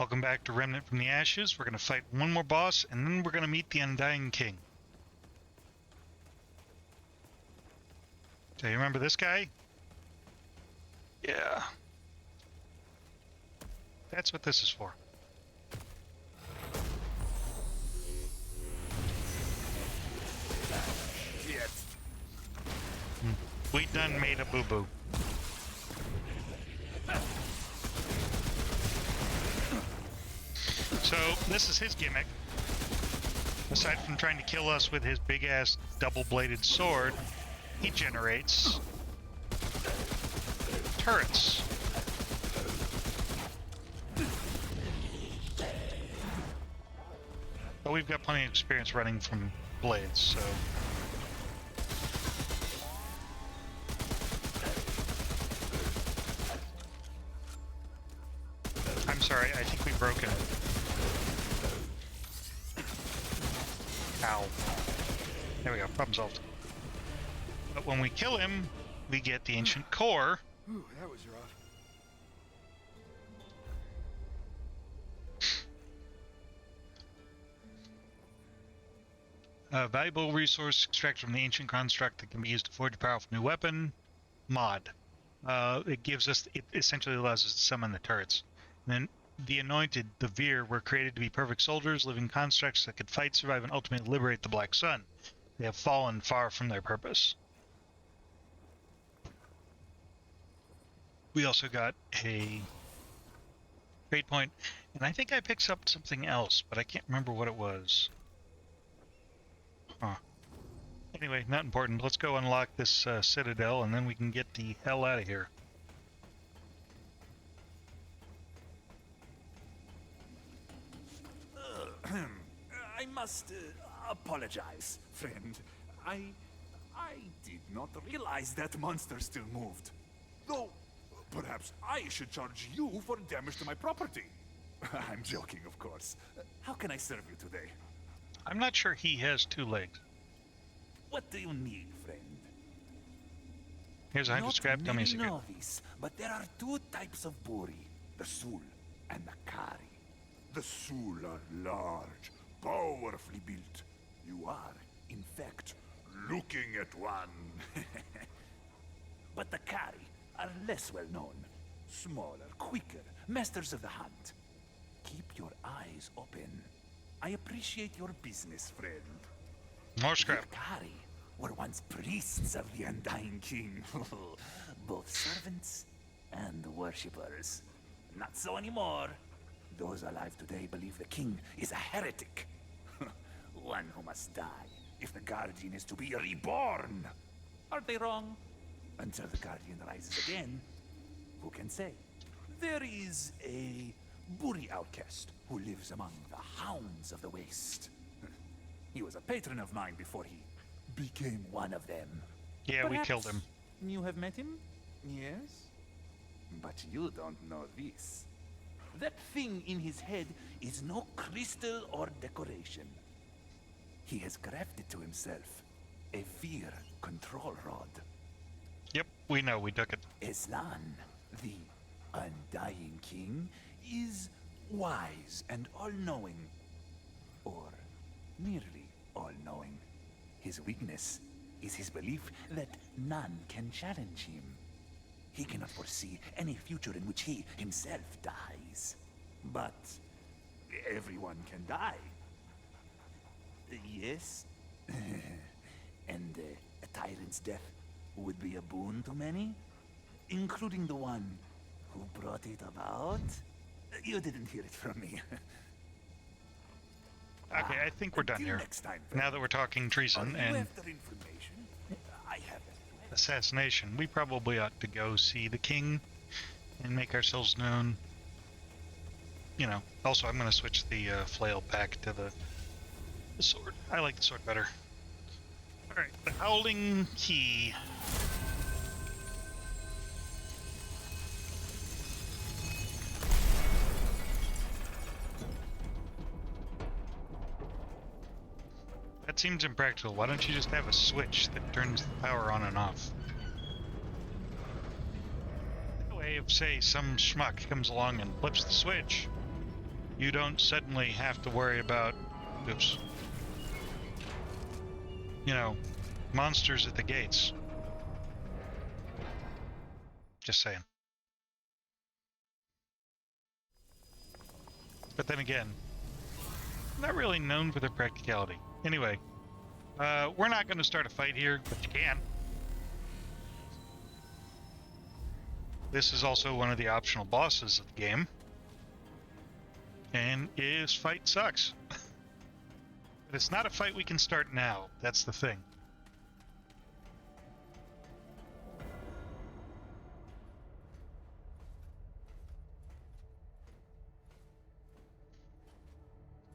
Welcome back to Remnant from the Ashes. We're going to fight one more boss, and then we're going to meet the Undying King. So you remember this guy? Yeah. That's what this is for. Shit. We done made a boo-boo. So, this is his gimmick. Aside from trying to kill us with his big-ass double-bladed sword, he generates turrets. But we've got plenty of experience running from blades, so... I'm sorry, I think we broke him. Ow. There we go, problem solved. But when we kill him, we get the ancient core. Ooh, that was rough. A valuable resource extracted from the ancient construct that can be used to forge a powerful new weapon. Mod. It gives us, it essentially allows us to summon the turrets. And then the Anointed, the Veer, were created to be perfect soldiers, living constructs that could fight, survive, and ultimately liberate the Black Sun. They have fallen far from their purpose. We also got a trade point, and I think I picked up something else, but I can't remember what it was. Huh. Anyway, not important. Let's go unlock this citadel, and then we can get the hell out of here. I must apologize, friend. I did not realize that monster still moved. Though, perhaps I should charge you for damage to my property. I'm joking, of course. How can I serve you today? I'm not sure he has two legs. What do you need, friend? Here's 100 scrap. Tell me a secret. Know this, but there are two types of buri, the Sul and the Kari. The Sul are large, powerfully built. You are, in fact, looking at one. But the Kari are less well known. Smaller, quicker, masters of the hunt. Keep your eyes open. I appreciate your business, friend. More scrap. The Kari were once priests of the Undying King. Both servants and worshippers. Not so anymore. Those alive today believe the king is a heretic. One who must die if the Guardian is to be reborn. Are they wrong? Until the Guardian rises again, who can say? There is a Buri outcast who lives among the hounds of the waste. He was a patron of mine before he became one of them. Yeah, we killed him. You have met him? Yes. But you don't know this. That thing in his head is no crystal or decoration. He has crafted to himself a Veer control rod. Yep, we know. We took it. Eslan, the Undying King, is wise and all-knowing. Or nearly all-knowing. His weakness is his belief that none can challenge him. He cannot foresee any future in which he himself dies. But everyone can die. Yes? And a tyrant's death would be a boon to many, including the one who brought it about. You didn't hear it from me. Okay, I think we're done here. Next time, Now that we're talking treason and after information, I have it. assassination, we probably ought to go see the king and make ourselves known. You know, also I'm going to switch the flail back to the sword. I like the sword better. Alright, the Howling Key. That seems impractical. Why don't you just have a switch that turns the power on and off? That way, if, say, some schmuck comes along and flips the switch, you don't suddenly have to worry about, oops, you know, monsters at the gates. Just saying. But then again, not really known for their practicality. Anyway, we're not going to start a fight here, but you can. This is also one of the optional bosses of the game. And his fight sucks. But it's not a fight we can start now. That's the thing.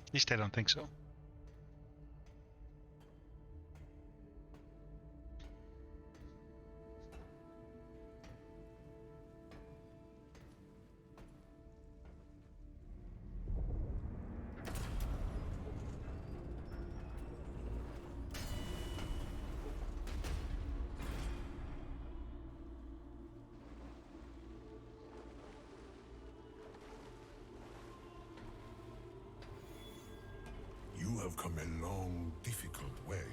At least I don't think so. You have come a long, difficult way,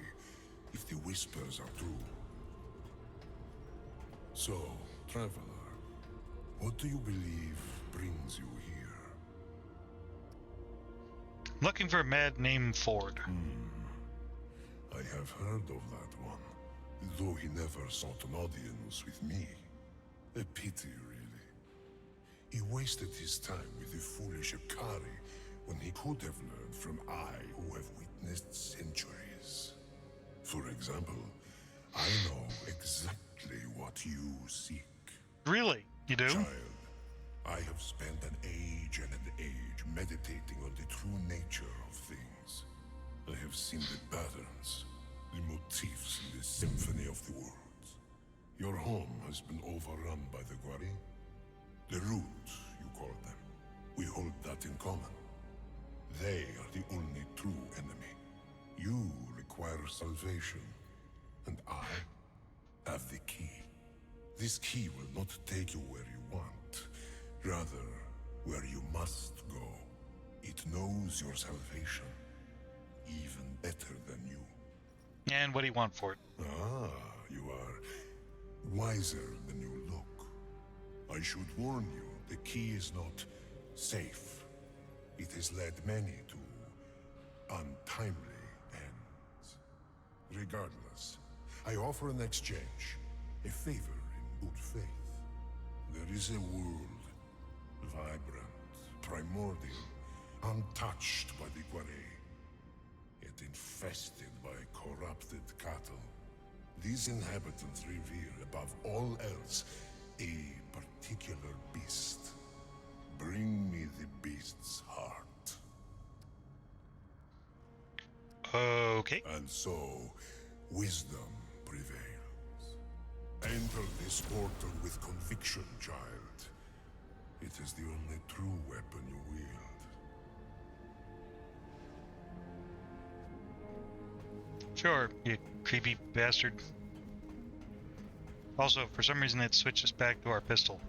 if the whispers are true. So, traveler, what do you believe brings you here? Looking for a man named Ford. I have heard of that one, though he never sought an audience with me. A pity, really. He wasted his time with the foolish Akari when he could have learned from I who have witnessed centuries. For example, I know exactly what you seek. Really? You do? Child, I have spent an age and an age meditating on the true nature of things. I have seen the patterns, the motifs in the symphony of the worlds. Your home has been overrun by the Gwari. The root, you call them. We hold that in common. They are the only true enemy. You require salvation, and I have the key. This key will not take you where you want, rather, where you must go. It knows your salvation, even better than you. And what do you want for it? Ah, you are wiser than you look. I should warn you, the key is not safe. It has led many to untimely ends. Regardless, I offer an exchange, a favor in good faith. There is a world, vibrant, primordial, untouched by the Gwari, yet infested by corrupted cattle. These inhabitants revere, above all else, a particular beast. Bring me the beast's heart. Okay. And so, wisdom prevails. Enter this portal with conviction, child. It is the only true weapon you wield. Sure, you creepy bastard. Also, for some reason it switches back to our pistol.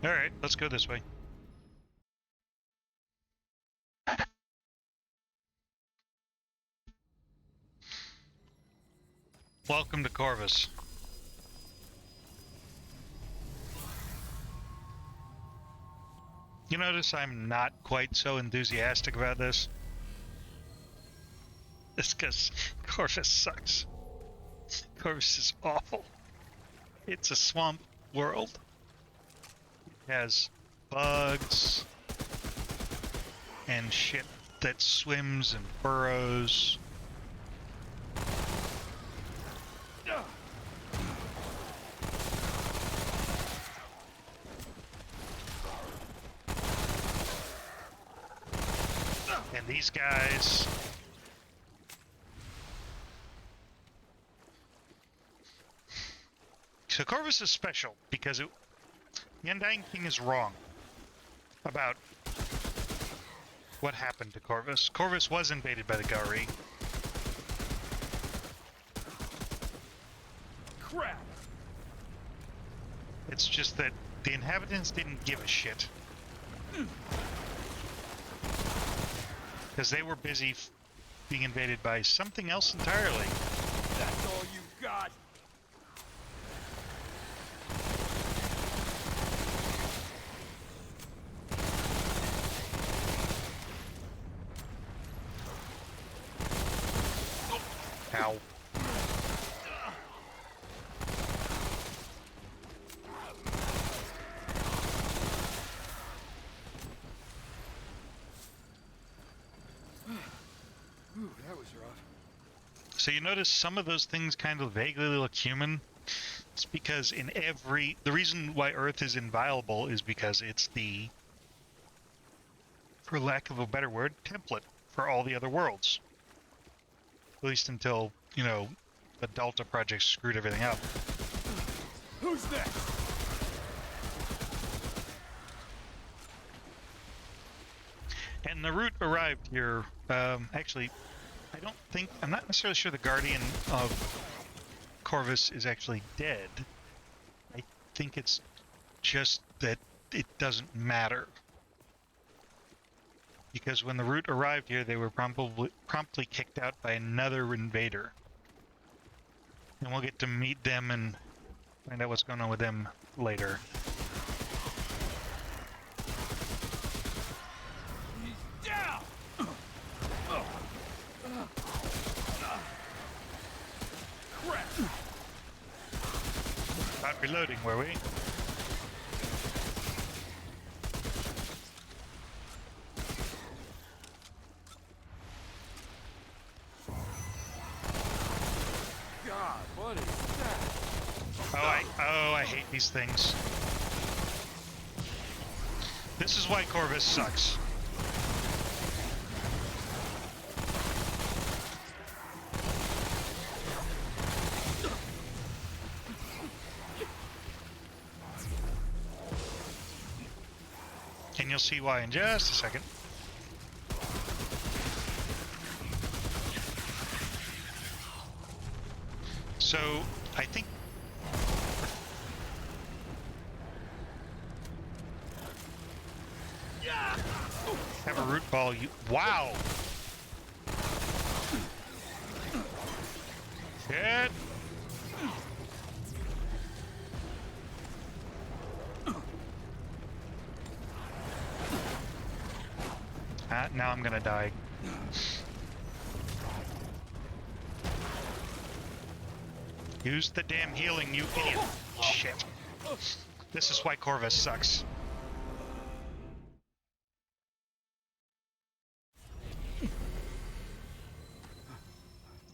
Alright, let's go this way. Welcome to Corvus. You notice I'm not quite so enthusiastic about this? It's because Corvus sucks. Corvus is awful. It's a swamp world. It has bugs and shit that swims and burrows. And these guys. So Corvus is special because the Undying King is wrong about what happened to Corvus. Corvus was invaded by the Gwari. Crap! It's just that the inhabitants didn't give a shit. Because they were busy being invaded by something else entirely. That's all you got? Ow. Ooh, that was rough. So you notice some of those things kind of vaguely look human. It's because the reason why Earth is inviolable is because it's the, for lack of a better word, template for all the other worlds. At least until, the Delta Project screwed everything up. Who's next? And the route arrived here, actually, I'm not necessarily sure the Guardian of Corvus is actually dead. I think it's just that it doesn't matter. Because when the route arrived here, they were promptly kicked out by another invader. And we'll get to meet them and find out what's going on with them later. Down! Crap! Not reloading, were we? God, what is that? I hate these things. This is why Corvus sucks. And you'll see why in just a second. So, I think... Have a root ball, you... Wow! Shit! Now I'm gonna die. Use the damn healing, you idiot. Shit. This is why Corvus sucks.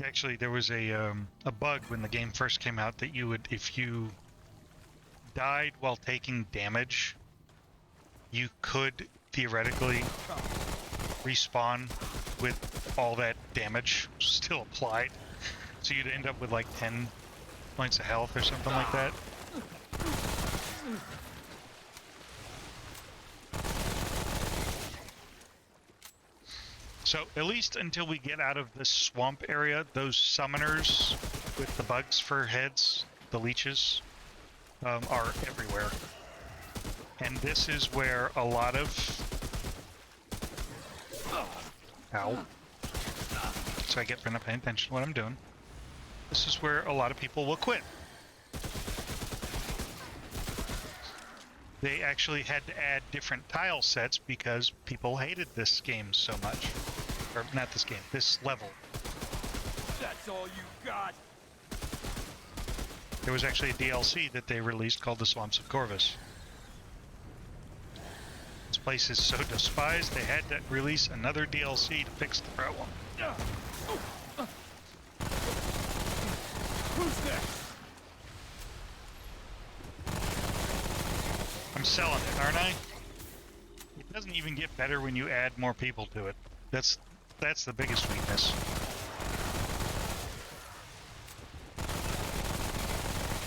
Actually, there was a bug when the game first came out that you would, if you died while taking damage, you could theoretically respawn with all that damage still applied. So you'd end up with like 10 points of health or something like that. So at least until we get out of this swamp area, those summoners with the bugs for heads, the leeches, are everywhere. And this is where a lot of... Ow. So I get for not paying attention to what I'm doing. This is where a lot of people will quit. They actually had to add different tile sets because people hated this game so much. Or not this game, this level. That's all you got? There was actually a DLC that they released called The Swamps of Corvus. This place is so despised, they had to release another DLC to fix the problem. Who's next? I'm selling it, aren't I? It doesn't even get better when you add more people to it. That's the biggest weakness.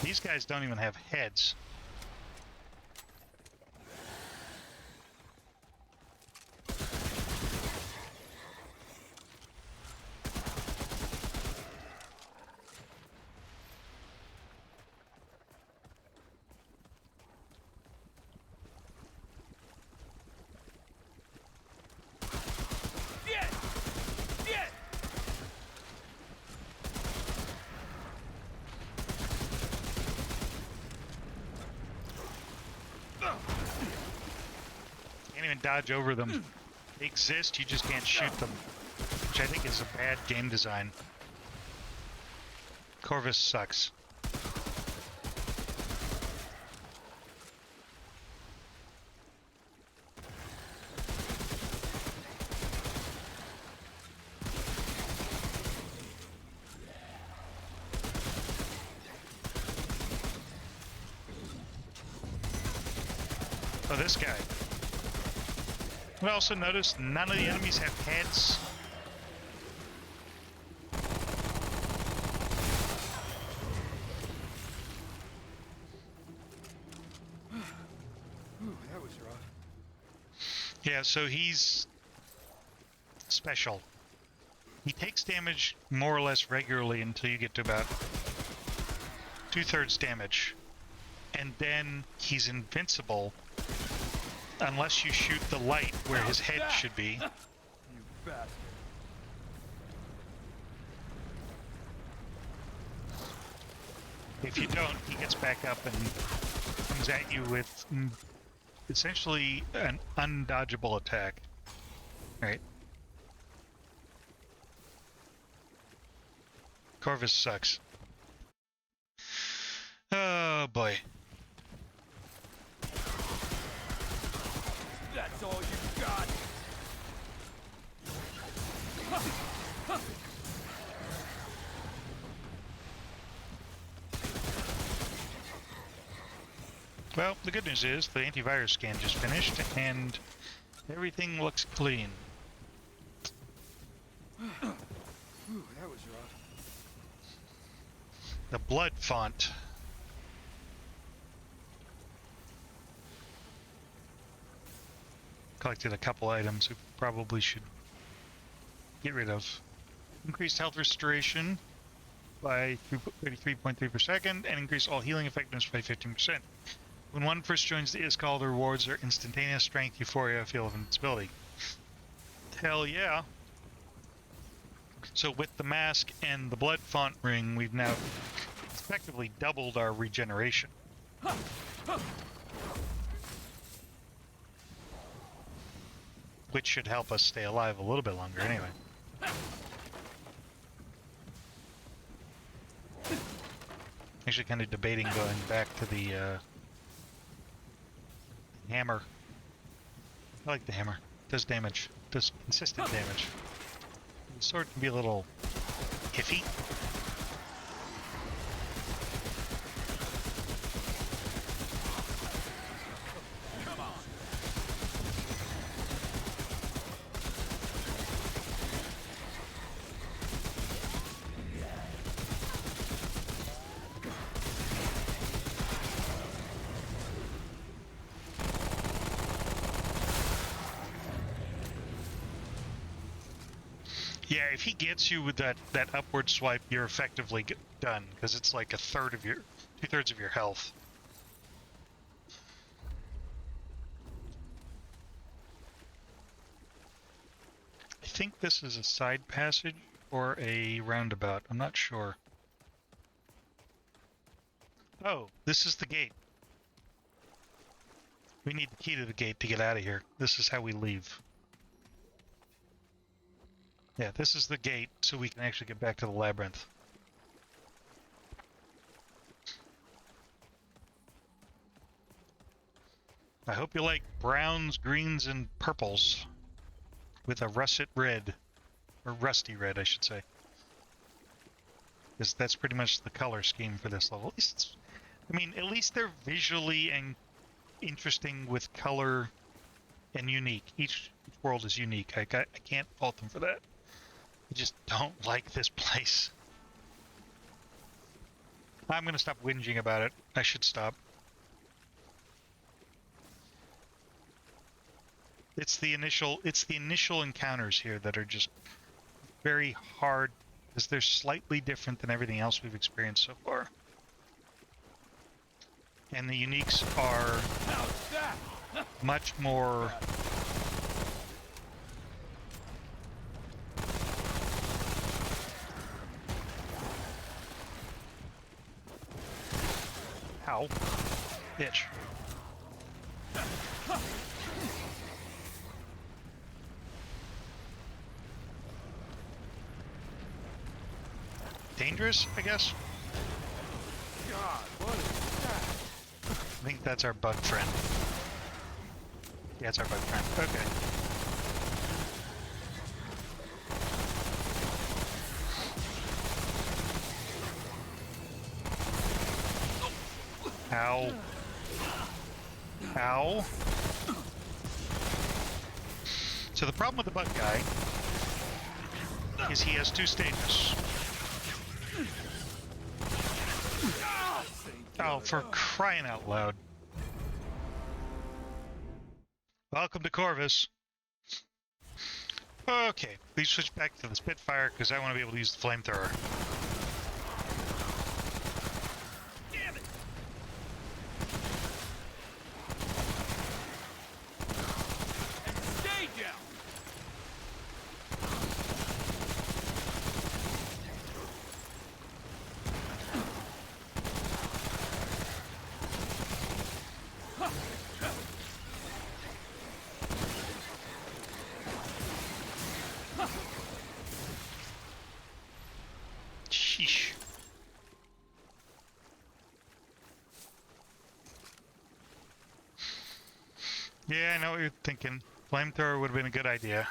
These guys don't even have heads. even dodge over them. They exist, you just can't shoot them. Which I think is a bad game design. Corvus sucks. Oh, this guy. I also noticed none of the enemies have heads. That was rough. Yeah, so he's special. He takes damage more or less regularly until you get to about 2/3 damage. And then he's invincible unless you shoot the light where his head should be. You bastard. If you don't, he gets back up and comes at you with essentially an undodgeable attack. Right. Corvus sucks. Oh boy. That's all you got. Well, the good news is the antivirus scan just finished and everything looks clean. That was rough. The blood font. Collected a couple items we probably should get rid of. Increased health restoration by 33.3 per second and increase all healing effectiveness by 15%. When one first joins the ISCAL, the rewards are instantaneous strength, euphoria, feel of invincibility. Hell yeah. So with the mask and the blood font ring, we've now effectively doubled our regeneration. Which should help us stay alive a little bit longer anyway. Actually kind of debating going back to the hammer. I like the hammer. It does damage. It does consistent damage. The sword can be a little iffy. Yeah, if he gets you with that upward swipe, you're effectively done, because it's like two-thirds of your health. I think this is a side passage or a roundabout. I'm not sure. Oh, this is the gate. We need the key to the gate to get out of here. This is how we leave. Yeah, this is the gate, so we can actually get back to the labyrinth. I hope you like browns, greens, and purples with a russet red, or rusty red, I should say. Because that's pretty much the color scheme for this level. At least at least they're visually and interesting with color and unique. Each world is unique. I can't fault them for that. I just don't like this place. I'm gonna stop whinging about it. I should stop. It's the initial encounters here that are just very hard because they're slightly different than everything else we've experienced so far. And the uniques are much more Ow. Bitch. dangerous, I guess. God, what is that? I think that's our bug friend. Yeah, it's our bug friend. Okay. Ow. Ow. So the problem with the bug guy is he has 2 stages. Oh, for crying out loud. Welcome to Corvus. Okay, please switch back to the Spitfire because I want to be able to use the flamethrower. Damn it! And stay down! Sheesh. Yeah, I know what you're thinking. Flamethrower would have been a good idea.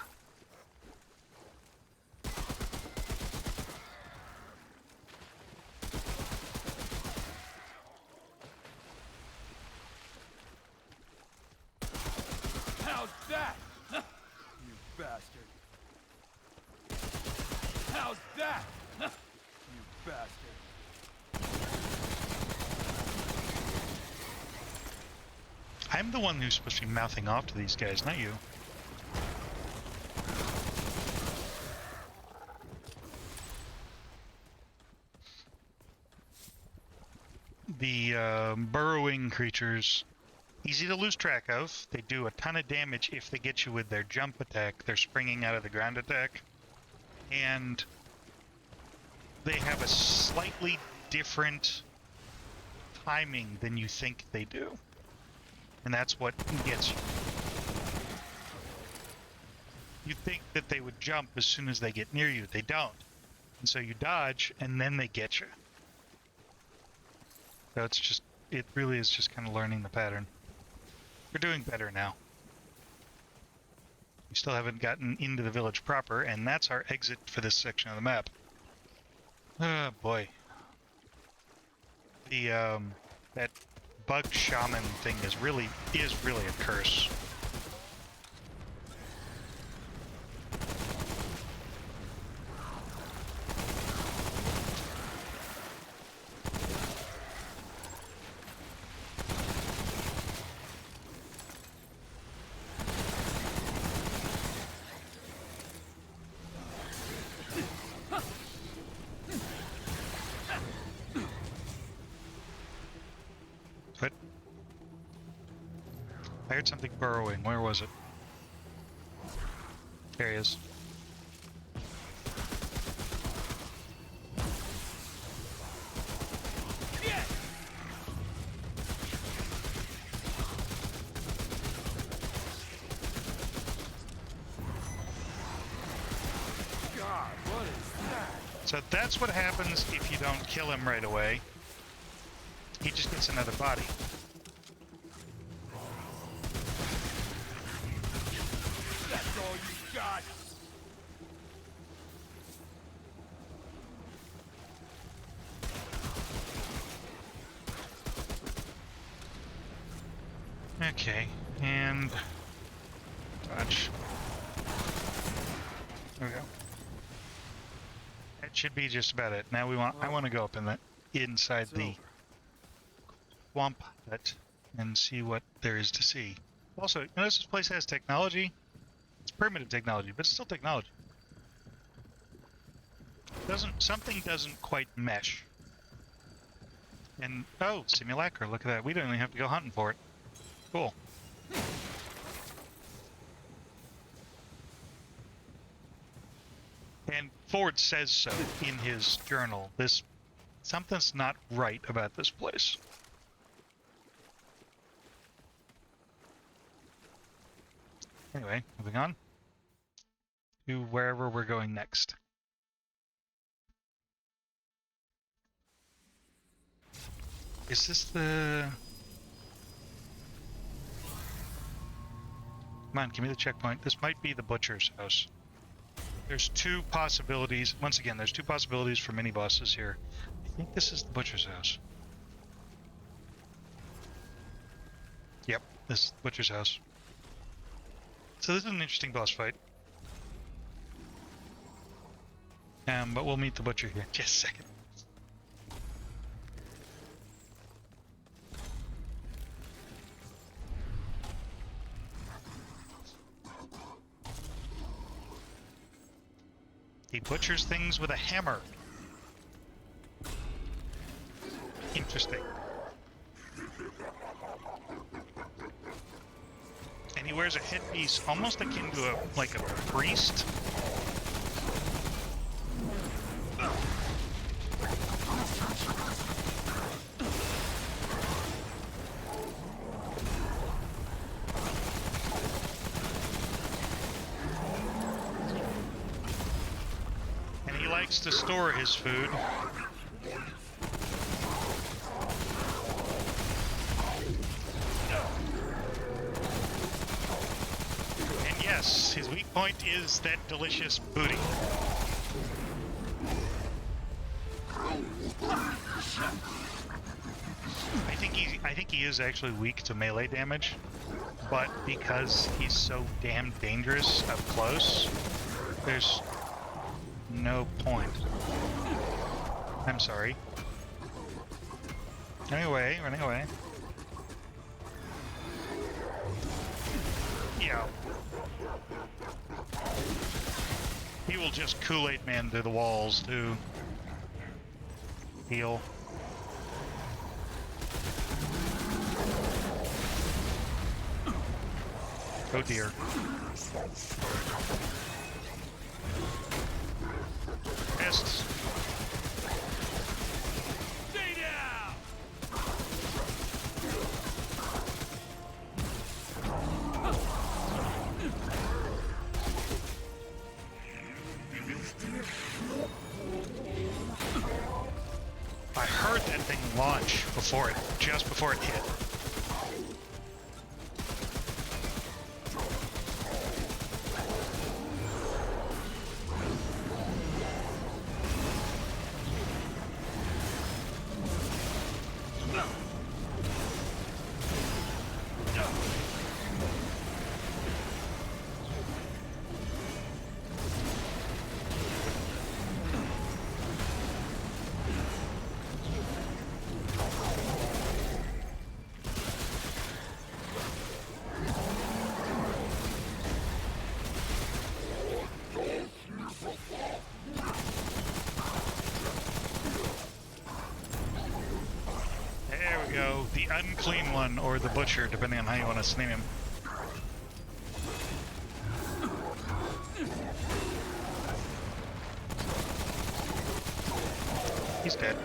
How's that? You bastard. How's that? You bastard. I'm the one who's supposed to be mouthing off to these guys, not you. The burrowing creatures, easy to lose track of. They do a ton of damage if they get you with their jump attack, their springing out of the ground attack. And they have a slightly different timing than you think they do. And that's what gets you. You think that they would jump as soon as they get near you. They don't. And so you dodge, and then they get you. So it's just, it really is just kind of learning the pattern. We're doing better now. We still haven't gotten into the village proper, and that's our exit for this section of the map. Oh boy. The, that bug shaman thing is really a curse. But I heard something burrowing. Where was it? There he is. God, what is that? So that's what happens if you don't kill him right away. He just gets another body. That's all you got? Okay, and dodge. There we go. That should be just about it. Now I want to go up in the inside It's the over. swamp hut and see what there is to see. Also, notice this place has technology. It's primitive technology, but it's still technology. Something doesn't quite mesh. And oh, simulacra! Look at that. We don't even have to go hunting for it. Cool. And Ford says so in his journal. Something's not right about this place. Anyway, moving on to wherever we're going next. Is this the... Come on, give me the checkpoint. This might be the butcher's house. There's two possibilities. Once again, there's two possibilities for mini bosses here. I think this is the butcher's house. Yep, this is the butcher's house. So this is an interesting boss fight. But we'll meet the butcher here in just a second. He butchers things with a hammer. Interesting. And he wears a headpiece almost akin to a priest. And he likes to store his food. Yes, his weak point is that delicious booty. I think he is actually weak to melee damage, but because he's so damn dangerous up close, there's no point. I'm sorry. Running away, running away. Yeah. He will just Kool-Aid Man through the walls to heal. Oh dear. Fists. Stay down! I heard that thing launch just before it hit. The Unclean One, or the Butcher, depending on how you want to name him. He's dead.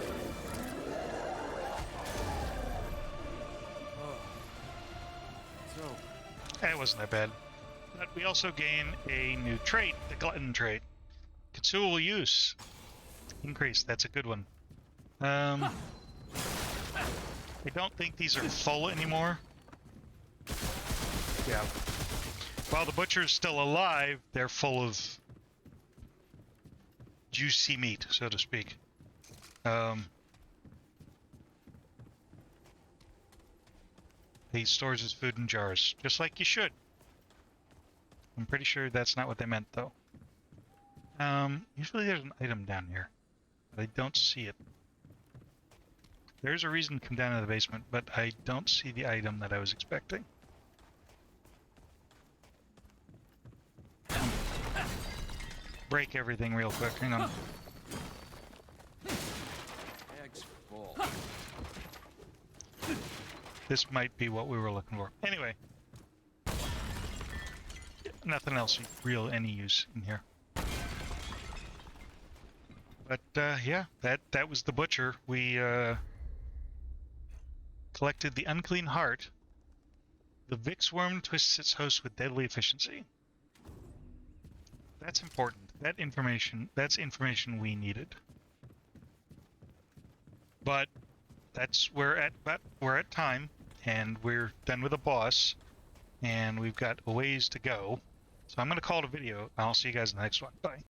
It wasn't that bad. But we also gain a new trait, the Glutton trait. Consumable use. Increase, that's a good one. I don't think these are full anymore. Yeah. While the butcher's still alive, they're full of juicy meat, so to speak. He stores his food in jars, just like you should. I'm pretty sure that's not what they meant, though. Usually there's an item down here, but I don't see it. There's a reason to come down to the basement, but I don't see the item that I was expecting. Break everything real quick, hang on. Bag's full. This might be what we were looking for. Anyway. Nothing else real any use in here. But, yeah, that was the butcher. We, collected the Unclean Heart. The Vix Worm twists its host with deadly efficiency. That's important. That's information we needed. But that's we're at time, and we're done with the boss, and we've got a ways to go. So I'm gonna call it a video. I'll see you guys in the next one. Bye.